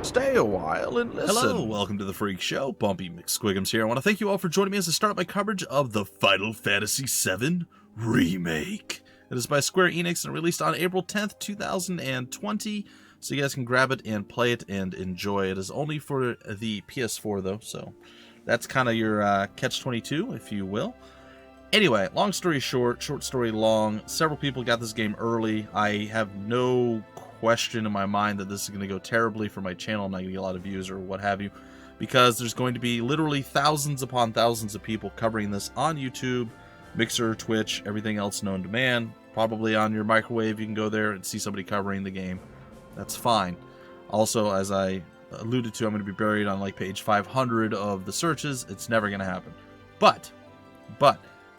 Stay a while and listen. Hello, welcome to the Freak Show. Bumpy McSquigums here. I want to thank you all for joining me as I start my coverage of the Final Fantasy VII Remake. It is by Square Enix and released on April 10th, 2020, so you guys can grab it and play it and enjoy. It is only for the PS4 though, so that's kind of your catch-22, if you will. Anyway, long story short, short story long, several people got this game early. I have no question in my mind that this is going to go terribly for my channel. I'm not going to get a lot of views or what have you, because there's going to be literally thousands upon thousands of people covering this on YouTube, Mixer, Twitch, everything else known to man. Probably on your microwave, you can go there and see somebody covering the game. That's fine. Also, as I alluded to, I'm going to be buried on like page 500 of the searches. It's never going to happen. But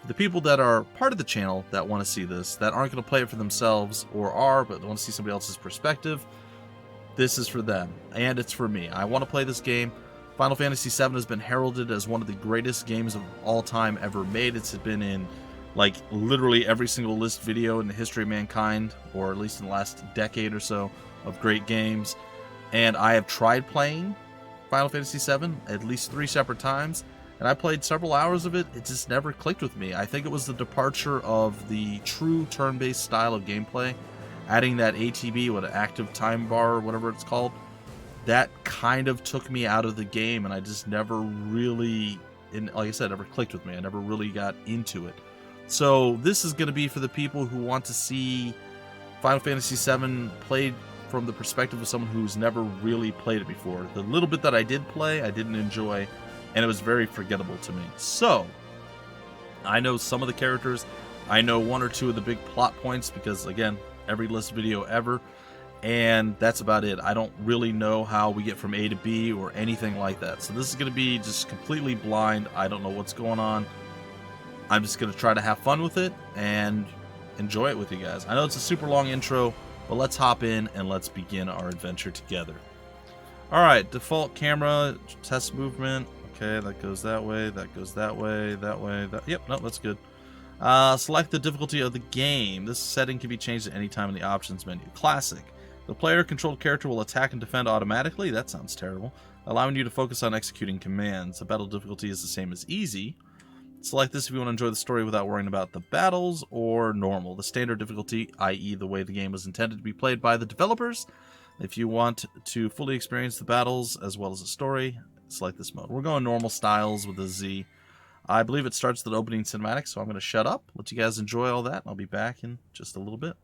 the people that are part of the channel that want to see this, that aren't going to play it for themselves, or are, but want to see somebody else's perspective, this is for them, and it's for me. I want to play this game. Final Fantasy VII has been heralded as one of the greatest games of all time ever made. It's been in, like, literally every single list video in the history of mankind, or at least in the last decade or so, of great games. And I have tried playing Final Fantasy VII at least 3 separate times, and I played several hours of it. It just never clicked with me. I think it was the departure of the true turn-based style of gameplay, adding that ATB, what, an active time bar or whatever it's called. That kind of took me out of the game, and I just never really, like I said, never clicked with me. I never really got into it. So this is going to be for the people who want to see Final Fantasy VII played from the perspective of someone who's never really played it before. The little bit that I did play, I didn't enjoy, and it was very forgettable to me. So, I know some of the characters, I know 1 or 2 of the big plot points, because, again, every list video ever, and that's about it. I don't really know how we get from A to B or anything like that. So this is going to be just completely blind. I don't know what's going on. I'm just going to try to have fun with it and enjoy it with you guys. I know it's a super long intro, but let's hop in and let's begin our adventure together. Alright, default camera, test movement. Okay, that goes that way, that goes that way, that way, that... Yep, no, that's good. Select the difficulty of the game. This setting can be changed at any time in the options menu. Classic. The player-controlled character will attack and defend automatically. That sounds terrible. Allowing you to focus on executing commands. The battle difficulty is the same as easy. Select this if you want to enjoy the story without worrying about the battles, or normal. The standard difficulty, i.e. the way the game was intended to be played by the developers. If you want to fully experience the battles as well as the story, select this mode. We're going normal styles with a Z. I believe it starts with the opening cinematic, so I'm going to shut up, let you guys enjoy all that, and I'll be back in just a little bit.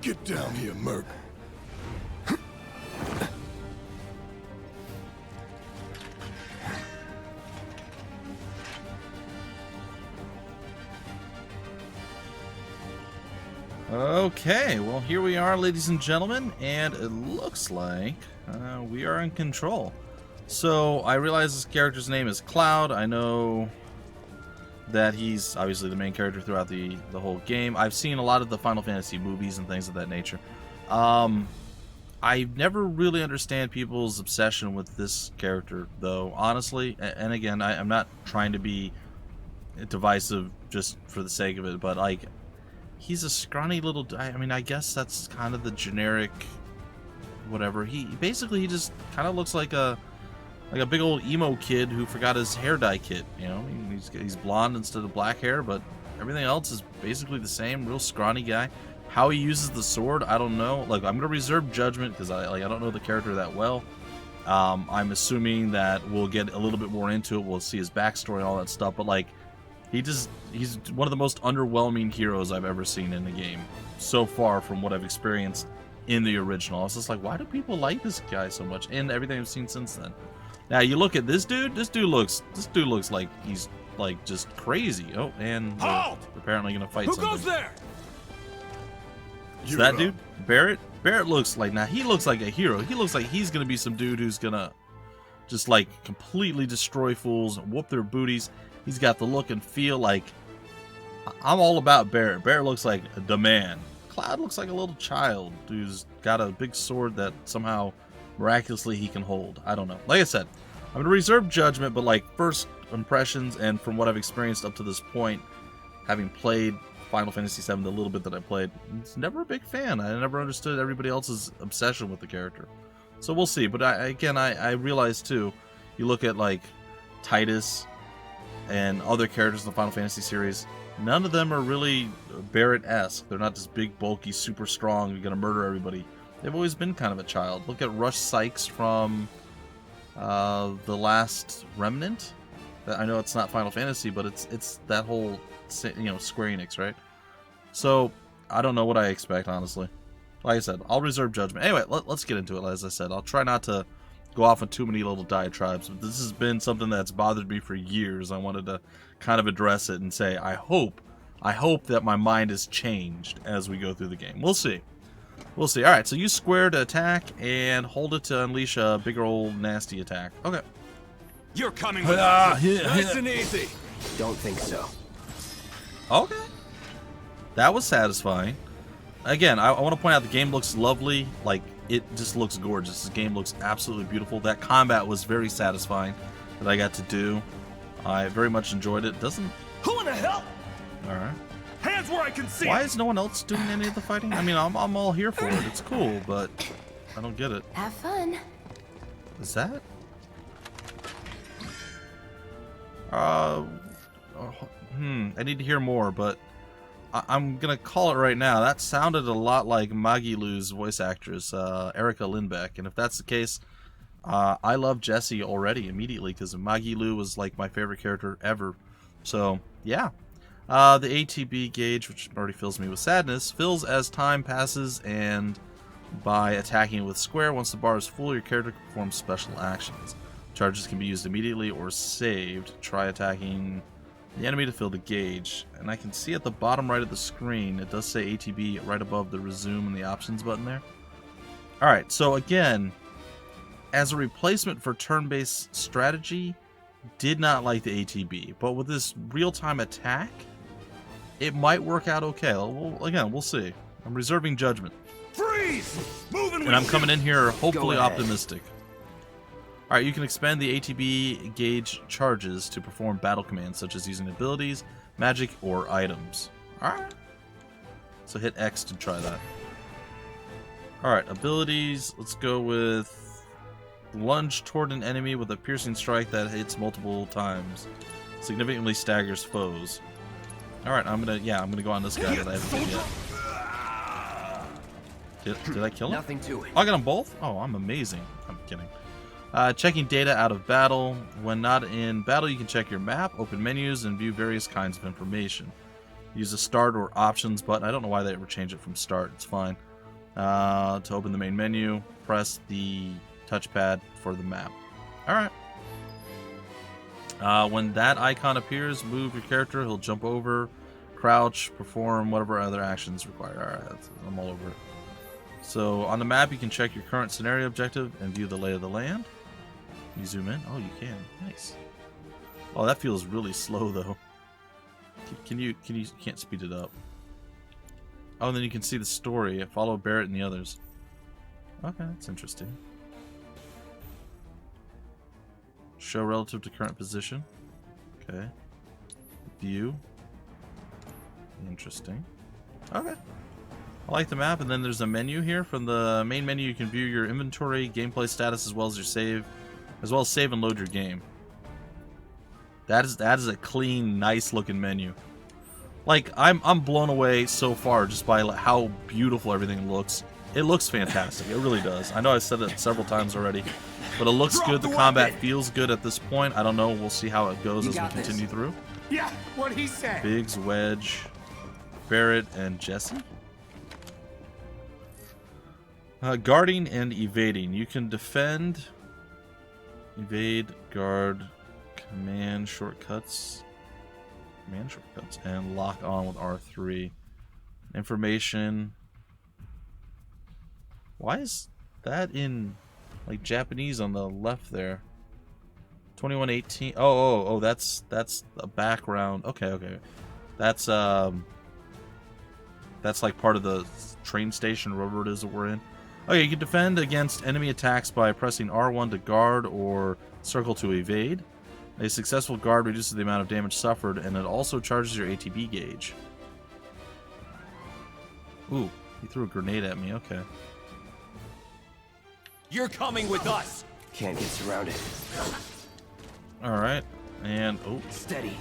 Get down here, Merc. Okay, well, here we are, ladies and gentlemen, and it looks like we are in control. So, I realize this character's name is Cloud. I know that he's obviously the main character throughout the whole game. I've seen a lot of the Final Fantasy movies and things of that nature. I never really understand people's obsession with this character, though, honestly. And again, I'm not trying to be divisive just for the sake of it, but, like, he's a scrawny little... I mean, I guess that's kind of the generic... whatever. He just kind of looks like a big old emo kid who forgot his hair dye kit, you know? He's blonde instead of black hair, but everything else is basically the same. Real scrawny guy. How he uses the sword, I don't know. Like, I'm gonna reserve judgment because I don't know the character that well. I'm assuming that we'll get a little bit more into it. We'll see his backstory and all that stuff, but like, he's one of the most underwhelming heroes I've ever seen in the game so far from what I've experienced in the original. I was just like, why do people like this guy so much? And everything I've seen since then. Now you look at this dude. This dude looks like he's like just crazy. Oh, and apparently gonna fight something. Who goes there? Is that dude? Barrett? Barrett looks like, now he looks like a hero. He looks like he's gonna be some dude who's gonna just like completely destroy fools and whoop their booties. He's got the look and feel. Like, I'm all about Barrett. Barrett looks like the man. Cloud looks like a little child who's got a big sword that somehow miraculously he can hold. I don't know. Like I said, I'm going to reserve judgment, but like first impressions and from what I've experienced up to this point, having played Final Fantasy VII the little bit that I played, it's never a big fan. I never understood everybody else's obsession with the character. So we'll see. But I realize too, you look at like Titus and other characters in the Final Fantasy series, none of them are really Barrett-esque. They're not this big, bulky, super strong, you're going to murder everybody. They've always been kind of a child. Look at Rush Sykes from The Last Remnant. I know it's not Final Fantasy, but it's that whole, you know, Square Enix, right? So, I don't know what I expect, honestly. Like I said, I'll reserve judgment. Anyway, let's get into it. As I said, I'll try not to go off on too many little diatribes, but this has been something that's bothered me for years. I wanted to kind of address it and say, I hope that my mind has changed as we go through the game. We'll see. We'll see. Alright, so use square to attack and hold it to unleash a bigger old nasty attack. Okay. You're coming with us. Nice and easy. Don't think so. Okay. That was satisfying. Again, I want to point out the game looks lovely. Like, it just looks gorgeous. This game looks absolutely beautiful. That combat was very satisfying that I got to do. I very much enjoyed it. Doesn't... Who in the hell? Alright. Hands where I can see. Why is no one else doing any of the fighting? I mean, I'm all here for it. It's cool, but I don't get it. Have fun. Is that? I need to hear more, but I'm gonna call it right now. That sounded a lot like Magilu's voice actress, Erica Lindbeck, and if that's the case, I love Jessie already immediately because Magilu was like my favorite character ever. So yeah. The ATB gauge, which already fills me with sadness, fills as time passes, and by attacking it with square, once the bar is full, your character can perform special actions. Charges can be used immediately or saved. Try attacking the enemy to fill the gauge. And I can see at the bottom right of the screen, it does say ATB right above the resume and the options button there. Alright, so again, as a replacement for turn-based strategy, did not like the ATB. But with this real-time attack, it might work out okay. Well, again, we'll see. I'm reserving judgment. Freeze! Moving. And I'm coming in here hopefully optimistic. Alright, you can expend the ATB gauge charges to perform battle commands, such as using abilities, magic, or items. Alright. So hit X to try that. Alright, abilities. Let's go with lunge toward an enemy with a piercing strike that hits multiple times. Significantly staggers foes. Alright, I'm gonna go on this guy that I haven't hit yet. Did I kill him? Nothing to it. Oh, I got them both? Oh, I'm amazing. I'm kidding. Checking data out of battle. When not in battle, you can check your map, open menus, and view various kinds of information. Use the start or options button. I don't know why they ever change it from start. It's fine. To open the main menu, press the touchpad for the map. Alright. When that icon appears, move your character. He'll jump over, crouch, perform whatever other actions required. Alright, I'm all over it. So on the map, you can check your current scenario objective and view the lay of the land. You zoom in. Oh, you can. Nice. Oh, that feels really slow though. You can't speed it up. Oh, and then you can see the story. Follow Barrett and the others. Okay, that's interesting. Show relative to current position. Okay. View. Interesting. Okay. I like the map, and then there's a menu here. From the main menu, you can view your inventory, gameplay status, as well as your save, save and load your game. That is a clean, nice-looking menu. Like, I'm blown away so far just by how beautiful everything looks. It looks fantastic. It really does. I know I've said it several times already, but it looks good. The combat feels good at this point. I don't know. We'll see how it goes as we continue through. Yeah, what he said. Biggs, Wedge, Barrett, and Jessie. Guarding and evading. You can defend, evade, guard, command shortcuts, and lock on with R3. Information. Why is that in like Japanese on the left there? 2118. Oh, that's a background. Okay. That's like part of the train station, wherever it is that we're in. Okay, you can defend against enemy attacks by pressing R1 to guard or circle to evade. A successful guard reduces the amount of damage suffered, and it also charges your ATB gauge. Ooh, he threw a grenade at me. Okay. You're coming with us. Can't get surrounded. All right, and oh, Steady.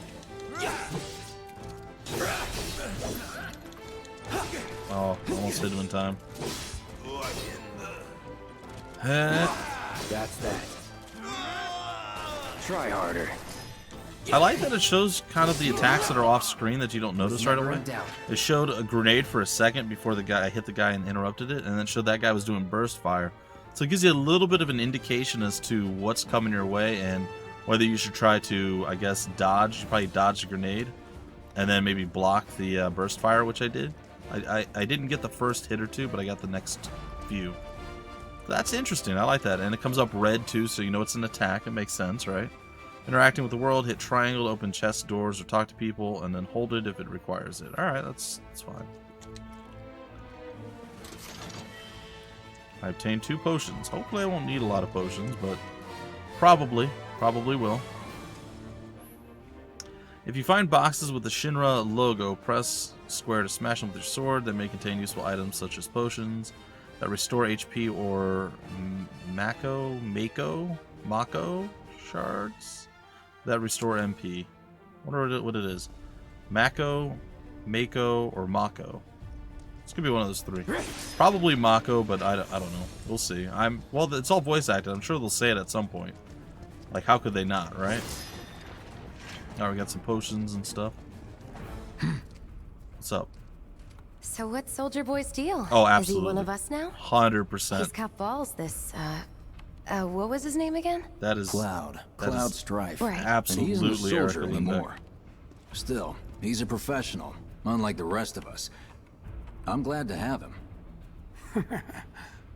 oh, almost hit him in time. That's that. Try harder. I like that it shows kind of the attacks that are off screen that you don't notice right away. It showed a grenade for a second before the guy hit the guy and interrupted it, and then showed that guy was doing burst fire. So it gives you a little bit of an indication as to what's coming your way and whether you should try to, I guess, dodge. You probably dodge the grenade and then maybe block the burst fire, which I did. I didn't get the first hit or two, but I got the next few. That's interesting. I like that. And it comes up red too, so you know it's an attack. It makes sense, right? Interacting with the world, hit triangle to open chest doors or talk to people, and then hold it if it requires it. Alright, that's fine. I obtained 2 potions. Hopefully I won't need a lot of potions, but probably will. If you find boxes with the Shinra logo, press square to smash them with your sword. They may contain useful items such as potions that restore HP or Mako shards that restore MP. I wonder what it is. Mako, or Mako. It's gonna be one of those 3. Probably Mako, but I don't know. We'll see. Well, it's all voice acted. I'm sure they'll say it at some point. Like, how could they not, right? Now we got some potions and stuff. What's up? So what's Soldier Boy's deal? Oh, absolutely. Is he one of us now? 100%. He's got balls, this, what was his name again? That is... Cloud Strife. Right. Absolutely, And he's no soldier Erica Lindbeck. anymore. Still, he's a professional, unlike the rest of us. I'm glad to have him.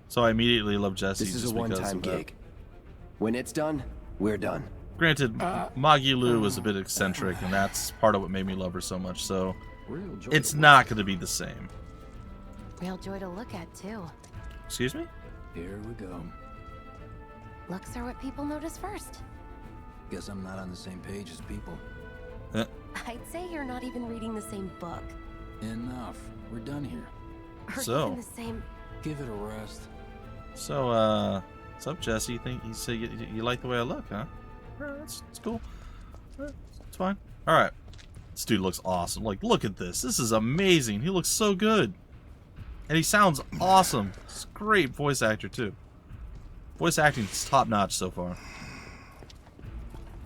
So I immediately love Jessie. This is just a one-time because of gig. When it's done, we're done. Granted, Magilu was a bit eccentric, and that's part of what made me love her so much, so Real joy it's to not going to be the same. Real joy to look at, too. Excuse me? Here we go. Looks are what people notice first. Guess I'm not on the same page as people. I'd say you're not even reading the same book. Enough. We're done here. Or So- even the same... Give it a rest. So, what's up, Jessie? You say you like the way I look, huh? Alright, that's cool. It's fine. Alright. This dude looks awesome. Like, look at this. This is amazing. He looks so good. And he sounds awesome. He's a great voice actor, too. Voice acting is top-notch so far.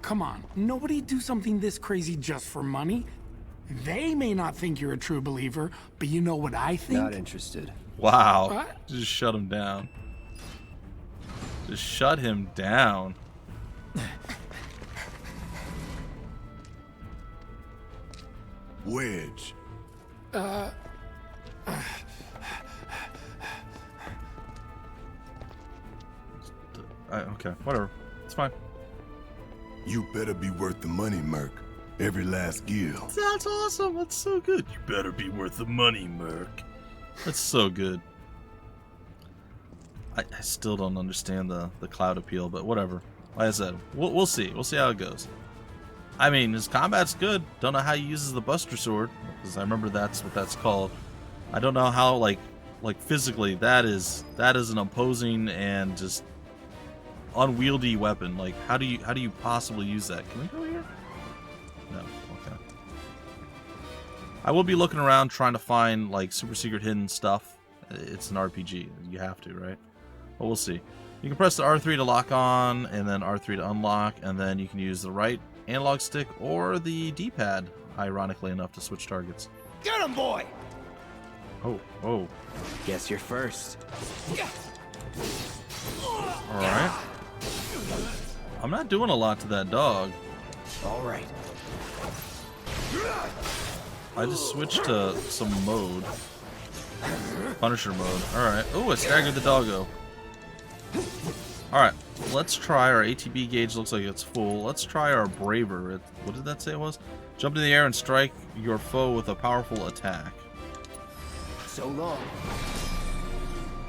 Come on, nobody do something this crazy just for money. They may not think you're a true believer, but you know what I think? Not interested. Wow. What? Just shut him down. Just shut him down. Wedge. Okay, whatever. It's fine. You better be worth the money, Merc. Every last gil. That's awesome. That's so good. You better be worth the money, Merc. That's so good. I still don't understand the cloud appeal, but whatever. Like I said, we'll see. We'll see how it goes. I mean, his combat's good. Don't know how he uses the Buster Sword, because I remember that's what that's called. I don't know how, like physically, that is an opposing and just unwieldy weapon. Like, how do you possibly use that? Can we go here? No. Okay. I will be looking around trying to find like super secret hidden stuff. It's an RPG. You have to, right? But we'll see. You can press the R3 to lock on, and then R3 to unlock, and then you can use the right analog stick or the D-pad, ironically enough, to switch targets. Get him, boy! Oh. Guess you're first. Alright. I'm not doing a lot to that dog. All right. I just switched to some mode. Punisher mode. Alright. Oh, I staggered the doggo. Alright. Let's try our ATB gauge. Looks like it's full. Let's try our Braver. What did that say it was? Jump in the air and strike your foe with a powerful attack. So long.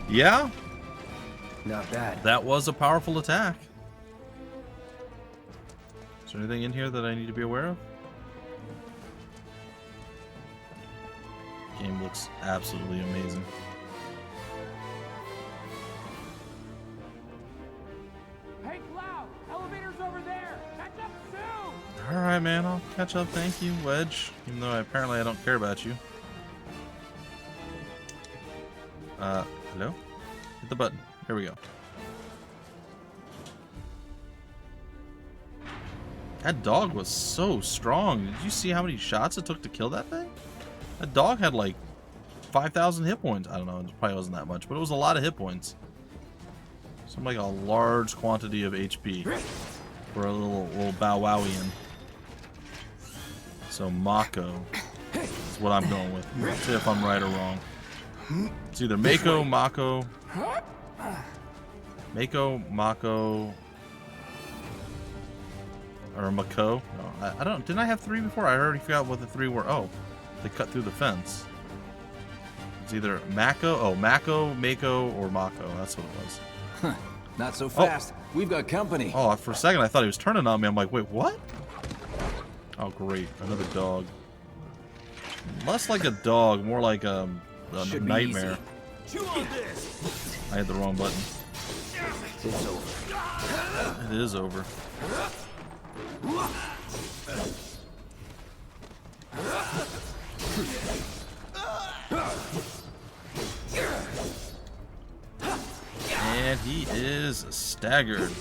Yeah, Not bad. that was a powerful attack. Is there anything in here that I need to be aware of? Game looks absolutely amazing. Hey, Cloud! Elevator's over there! Catch up soon! Alright, man, I'll catch up. Thank you, Wedge. Even though apparently I don't care about you. Hello? Hit the button. Here we go. That dog was so strong. Did you see how many shots it took to kill that thing? That dog had like 5,000 hit points. I don't know, it probably wasn't that much, but it was a lot of hit points. Something like a large quantity of HP for a little Bow Wowian. So Mako is what I'm going with. Let's see if I'm right or wrong. It's either Mako, Mako, or Mako. No, I don't. Didn't I have 3 before? I already forgot what the 3 were. Oh, they cut through the fence. It's either Mako, Mako, or Mako. That's what it was. Not so fast. We've got company. Oh, for a second I thought he was turning on me. I'm like, wait, what? Oh, great, another dog. Less like a dog, more like a nightmare. I hit the wrong button. It's over. It is over. And he is staggered.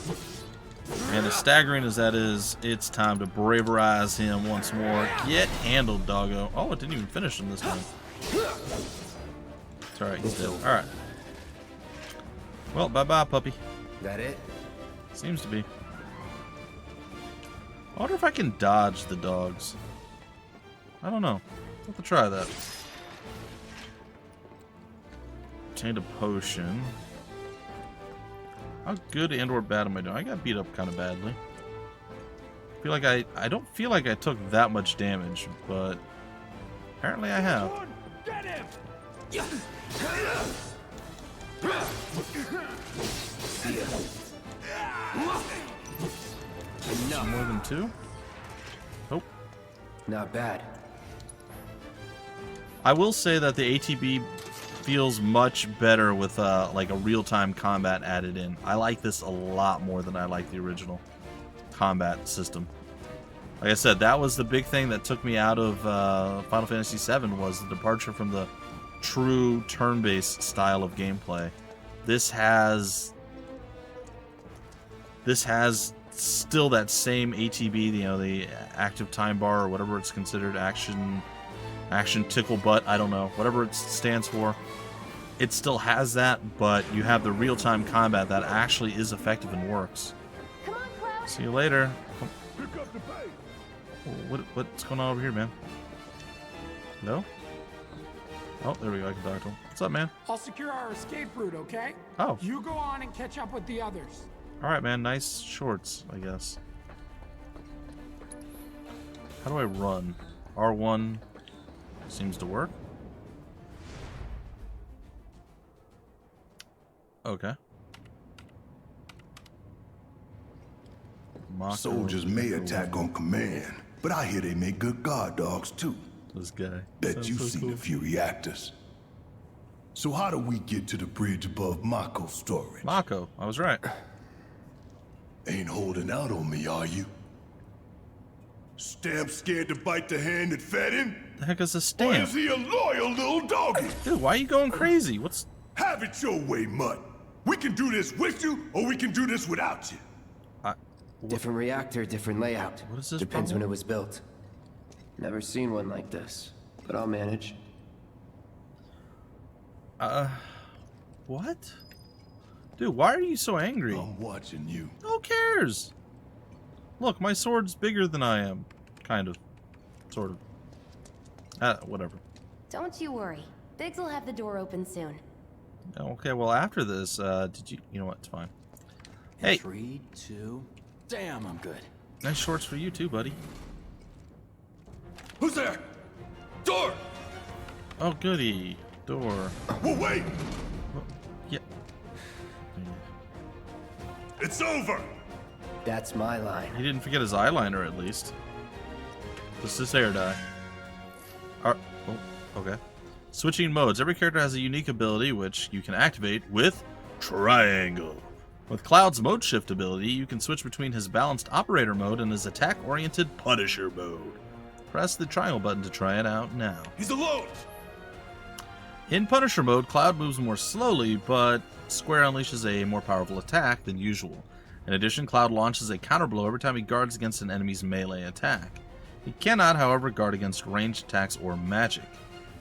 And as staggering as that is, it's time to braverize him once more. Get handled, doggo. Oh, it didn't even finish him this time. It's alright, he's dead. Alright. Well, bye-bye, puppy. That it? Seems to be. I wonder if I can dodge the dogs. I don't know. I'll have to try that. Obtained a potion. How good and or bad am I doing? I got beat up kind of badly. I feel like I don't feel like I took that much damage, but apparently I have. Get him! More than 2? Nope. Not bad. I will say that the ATB feels much better with like a real-time combat added in. I like this a lot more than I like the original combat system. Like I said, that was the big thing that took me out of Final Fantasy VII, was the departure from the true turn-based style of gameplay. This has still that same ATB, you know, the active time bar, or whatever it's considered, action tickle butt, I don't know, whatever it stands for. It still has that, but you have the real-time combat that actually is effective and works. Come on, Cloud. See you later. Pick up the pace. What's going on over here, man? Hello? Oh, there we go. I can talk to him. What's up, man? I'll secure our escape route, okay? Oh. You go on and catch up with the others. All right, man. Nice shorts, I guess. How do I run? R1 seems to work. Okay. Mako. Soldiers may attack on command, but I hear they make good guard dogs too. This guy. Bet Sounds you've so seen cool. a few reactors. So how do we get to the bridge above Mako's storage? Mako, I was right. Ain't holding out on me, are you? Stamp scared to bite the hand that fed him? The heck is a Or stamp? is he a loyal little doggy? Dude, why are you going crazy? What's... Have it your way, Mutt. We can do this with you, or we can do this without you. Different reactor, different layout. What is this Depends when problem? it was built. Never seen one like this, but I'll manage. What? Dude, why are you so angry? I'm watching you. Who cares? Look, my sword's bigger than I am. Kind of. Sort of. Whatever. Don't you worry. Biggs will have the door open soon. Okay, well, after this, did you... You know what? It's fine. Hey. 3, 2... Damn, I'm good. Nice shorts for you, too, buddy. Who's there? Door! Oh, goody. Door. Well, wait! Yeah. It's over! That's my line. He didn't forget his eyeliner, at least. Does this hair dye? Oh, okay. Switching modes. Every character has a unique ability, which you can activate with Triangle. With Cloud's mode shift ability, you can switch between his balanced operator mode and his attack-oriented Punisher mode. Press the triangle button to try it out now. He's alone! In Punisher mode, Cloud moves more slowly, but Square unleashes a more powerful attack than usual. In addition, Cloud launches a counterblow every time he guards against an enemy's melee attack. He cannot, however, guard against ranged attacks or magic.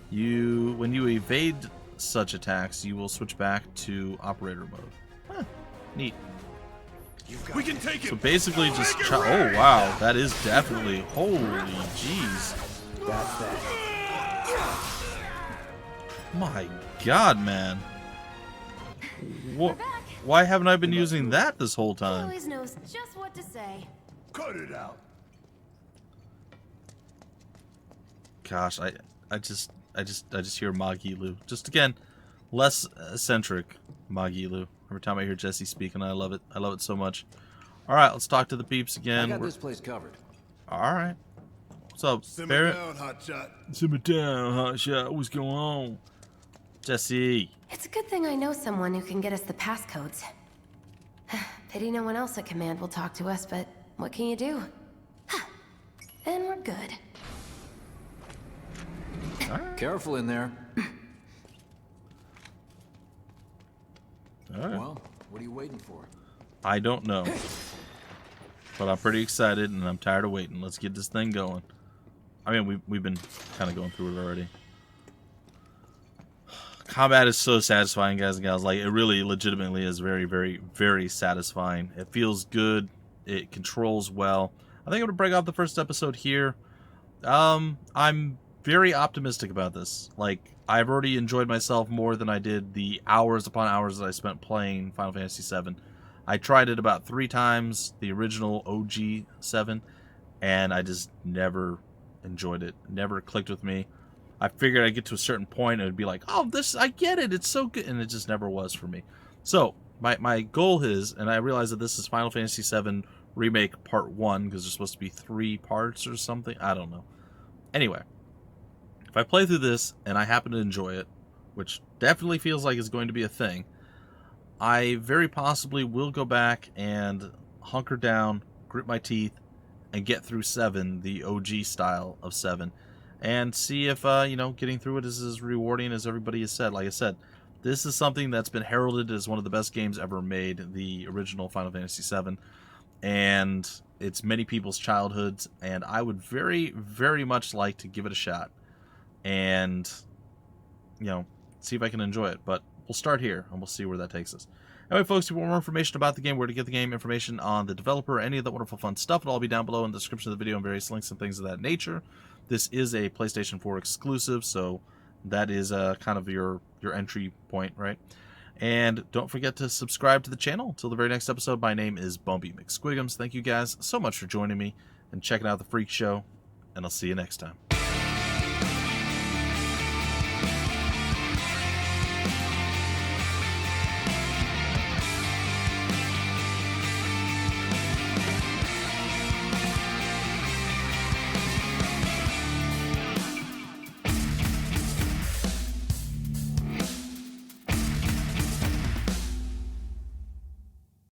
When you evade such attacks, you will switch back to operator mode. Huh, neat. We can take So it! basically just... Oh, wow. That is definitely... Holy jeez. That's that. My god, man. What? Why haven't I been using that this whole He time? always knows just what to say. Cut it out! Gosh, I just hear Magilu. Just again, less eccentric Magilu. Every time I hear Jessie speaking, I love it. I love it so much. All right, let's talk to the peeps I again. got this place covered. All right. What's up, Simmer Barrett? down, hotshot. Simmer down, hotshot. What's going on? Jesse. It's a good thing I know someone who can get us the passcodes. Pity no one else at command will talk to us, but what can you do? And we're good. Careful in there. All right. Well, what are you waiting for? I don't know. But I'm pretty excited, and I'm tired of waiting. Let's get this thing going. I mean, we've been kind of going through it already. Combat is so satisfying, guys and gals. Like, it really legitimately is very, very, very satisfying. It feels good. It controls well. I think I'm going to break off the first episode here. I'm very optimistic about this. Like, I've already enjoyed myself more than I did the hours upon hours that I spent playing Final Fantasy VII. I tried it about 3 times, the original OG 7, and I just never enjoyed it. Never clicked with me. I figured I'd get to a certain point and it'd be like, oh, this, I get it, it's so good, and it just never was for me. So, my goal is, and I realize that this is Final Fantasy VII Remake Part 1, because there's supposed to be 3 parts or something, I don't know. Anyway, if I play through this and I happen to enjoy it, which definitely feels like it's going to be a thing, I very possibly will go back and hunker down, grit my teeth, and get through 7, the OG style of 7, and see if, you know, getting through it is as rewarding as everybody has said. Like I said, this is something that's been heralded as one of the best games ever made, the original Final Fantasy VII, and it's many people's childhoods, and I would very, very much like to give it a shot and, you know, see if I can enjoy it. But we'll start here, and we'll see where that takes us. Anyway, folks, if you want more information about the game, where to get the game, information on the developer, any of that wonderful fun stuff, it'll all be down below in the description of the video and various links and things of that nature. This is a PlayStation 4 exclusive, so that is kind of your entry point, right? And don't forget to subscribe to the channel. Until the very next episode, my name is Bumpy McSquigums. Thank you guys so much for joining me and checking out the Freak Show, and I'll see you next time.